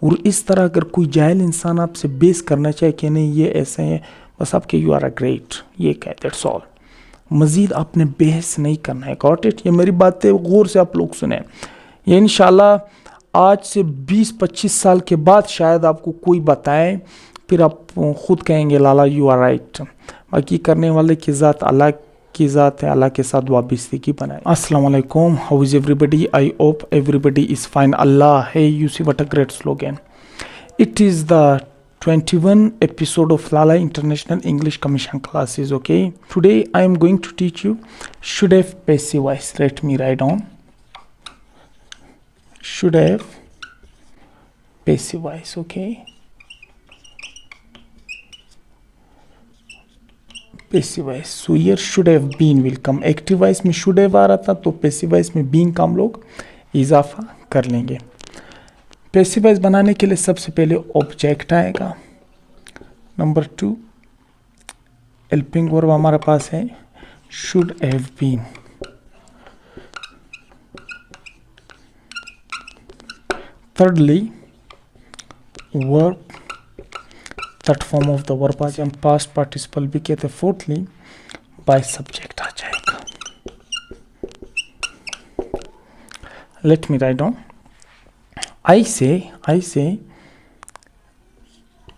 और इस तरह अगर कोई जाहिल इंसान आपसे बेस करना चाहे कि नहीं ये ऐसे है, बस आपके यू आर अ ग्रेट, ये कह दैट्स ऑल। मज़ीद आपने बहस नहीं करना है। Got it? ये मेरी बातें गौर से आप लोग सुने। ये इंशाल्लाह आज से 20-25 साल के बाद शायद आपको कोई बताए, फिर आप खुद कहेंगे लाला यू आर राइट। बाकी करने वाले की ज़ात अल्लाह की ज़ात है, अल्लाह के साथ वाबस्ती की बनाए। अस्सलाम वालेकुम, how is everybody? I hope everybody is fine. अल्लाह है, you see what a great slogan. It is the 21 episode of Lala International English Commission classes. Okay, today I am going to teach you should have passive voice. Let me write down should have passive voice. Okay, passive voice. So here should have been will come. Active voice में should have आ रहा था, तो passive voice में been का हम लोग इजाफा कर लेंगे। पैसिव वॉइस बनाने के लिए सबसे पहले ऑब्जेक्ट आएगा। नंबर 2 हेल्पिंग वर्ब हमारे पास है should have been. thirdly verb, third form of the verb आज हम पास्ट पार्टिसिपल भी कहते हैं। फोर्थली बाय सब्जेक्ट आ जाएगा। Let me write down. I say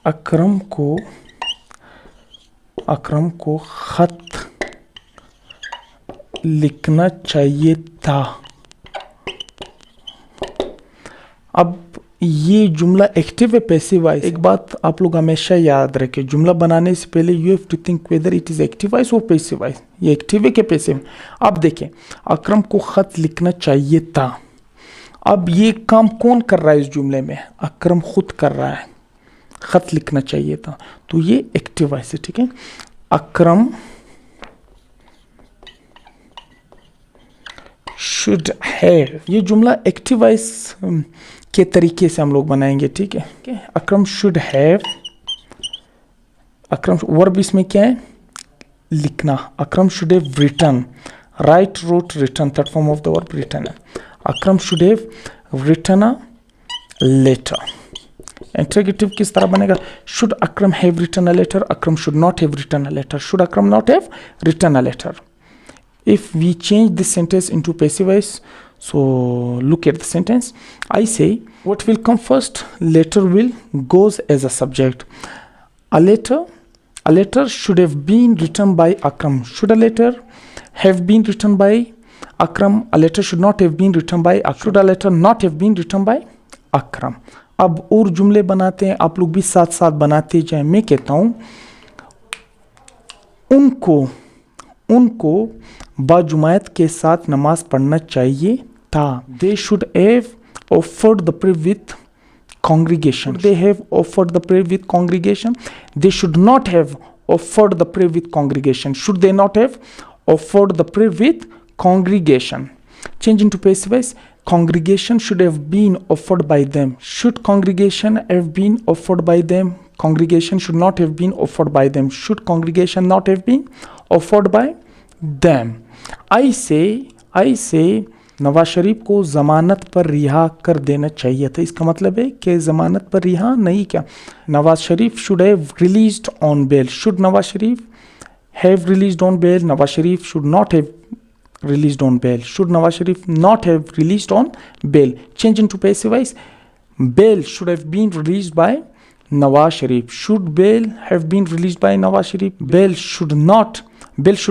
Akram को खत लिखना चाहिए था। अब ये जुमला एक्टिव है पैसिव वॉइस। एक बात आप लोग हमेशा याद रखें, जुमला बनाने से पहले you have to think whether it is active voice और पैसिव वॉइस। ये एक्टिव है कि पैसिव? अब देखें, अकरम को खत लिखना चाहिए था। अब ये काम कौन कर रहा है इस जुमले में? अकरम खुद कर रहा है। खत लिखना चाहिए था, तो ये एक्टिव वॉइस है। ठीक है, अकरम शुड हैव, ये जुमला एक्टिव वॉइस के तरीके से हम लोग बनाएंगे। ठीक है, Akram should have, Akram verb इसमें क्या है? लिखना। Akram should have written, write, wrote, written, third form of the verb written है। Akram should have written a letter. Interrogative किस तरह बनेगा? Should Akram have written a letter, Akram should not have written a letter, should Akram not have written a letter. If we change this sentence into passive voice, so look at the sentence. I say, what will come first? Letter will goes as a subject. A letter should have been written by Akram. Should a letter have been written by Akram? A letter should not have been written by Akram. Should a letter not have been written by Akram? अब और जुमले बनाते हैं, आप लोग भी साथ साथ बनाते जाएं। मैं कहता हूं उनको बाजुमायत के साथ नमाज पढ़ना चाहिए था। They should have offered the prayer with congregation. Should they have offered the prayer with congregation? They should not have offered the prayer with congregation. Should they not have offered the prayer with congregation? Change into passive voice. Congregation should have been offered by them. Should congregation have been offered by them? Congregation should not have been offered by them. Should congregation not have been offered by them? I say Nawaz Sharif को जमानत पर रिहा कर देना चाहिए था। इसका मतलब है कि जमानत पर रिहा नहीं, क्या Nawaz Sharif should have released on bail. Should Nawaz Sharif have released on bail? Nawaz Sharif should not have released on bail. Should Nawaz Sharif not have released on bail? Change into passive voice. Bail should have been released by Nawaz Sharif. Should bail have been released by Nawaz Sharif? Bail should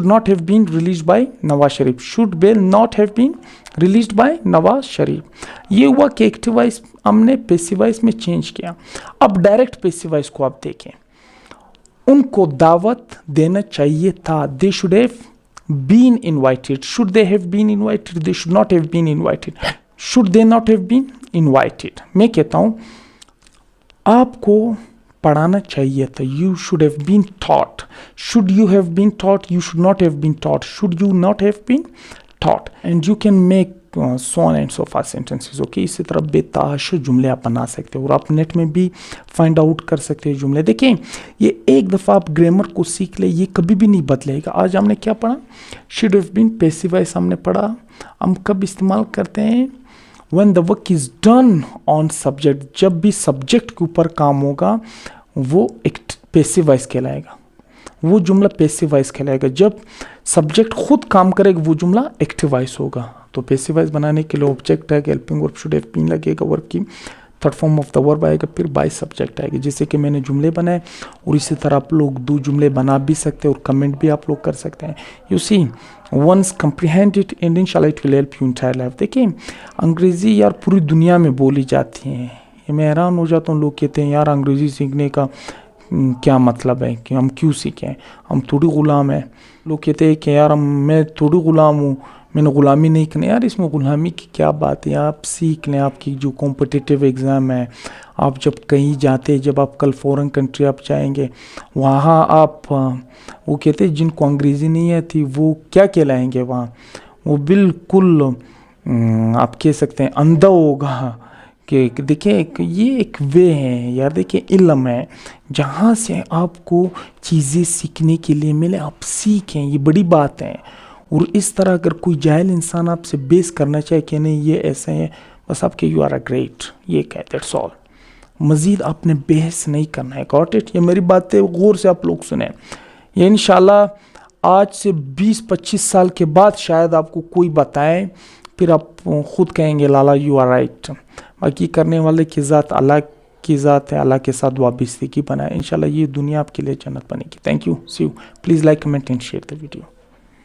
not have been released by Nawaz Sharif. Should bail not have been released by Nawaz Sharif? ये हुआ कि active voice हमने passive voice में change किया। अब direct passive voice को आप देखें, उनको दावत देना चाहिए था। They should have been invited. Should they have been invited? They should not have been invited. Should they not have been invited? मैं कहता हूँ आपको पढ़ाना चाहिए था। You should have been taught. Should you have been taught? You should not have been taught. Should you not have been taught? And you can make so on and so far sentences. Okay, इसी तरह बेताश जुमले आप बना सकते हो और आप net में भी फाइंड आउट कर सकते हैं जुमले। देखें, ये एक दफ़ा आप ग्रामर को सीख ले, ये कभी भी नहीं बदलेगा। आज हमने क्या पढ़ा? Should have been passive voice हमने पढ़ा। हम कब इस्तेमाल करते हैं? When the work is done on subject, जब भी सब्जेक्ट के ऊपर काम होगा वो एक पैसिव वॉइस कहलाएगा, वो जुमला पैसिव वॉइस कहलाएगा। जब सब्जेक्ट खुद काम करेगा वो जुमला एक्टिव वॉइस होगा। तो पैसिव वॉइस बनाने के लिए ऑब्जेक्ट है, helping verb should have been लगेगा, वर्ब की third form of the verb आएगा, फिर बाय सब्जेक्ट आएगा। जैसे कि मैंने जुमले बनाए और इसी तरह आप लोग 2 जुमले बना भी सकते हैं और कमेंट भी आप लोग कर सकते हैं। You see once comprehend it in इंशाल्लाह it will help you entire life. देखिए अंग्रेज़ी यार पूरी दुनिया में बोली जाती है, मैं हैरान हो जाता हूँ, लोग कहते हैं यार अंग्रेज़ी सीखने का क्या मतलब है, कि हम क्यों सीखें, हम थोड़ी ग़ुलाम हैं। लोग कहते हैं कि यार मैं थोड़ी ग़ुलाम हूँ, मैंने ग़ुलामी नहीं करनी। यार इसमें ग़ुलामी की क्या बात है, आप सीख लें। आपकी जो कॉम्पिटिटिव एग्ज़ाम है, आप जब कहीं जाते हैं, जब आप कल फॉरेन कंट्री आप जाएंगे, वहाँ आप वो कहते हैं जिनको अंग्रेज़ी नहीं आती वो क्या कहलाएंगे वहाँ, वो बिल्कुल आप कह सकते हैं अंधा होगा। कि देखिए ये एक वे है यार, देखिए इल्म है जहाँ से आपको चीज़ें सीखने के लिए मिले, आप सीखें, ये बड़ी बात है। और इस तरह अगर कोई जाहिल इंसान आपसे बेस करना चाहे कि नहीं ये ऐसे है, बस आपके यू आर अ ग्रेट, ये कह दैट्स ऑल। मज़ीद आपने बहस नहीं करना है, गॉट इट। ये मेरी बातें गौर से आप लोग सुने, ये इंशाल्लाह आज से 20-25 साल के बाद शायद आपको कोई बताए, फिर आप खुद कहेंगे लाला यू आर राइट। बाकी करने वाले की ज़ात अल्लाह की ज़ात है, अल्लाह के साथ वाबस्तगी बनाए, इंशाल्लाह ये दुनिया आपके लिए जन्नत बनेगी। Thank you, see you, please like comment and share the video.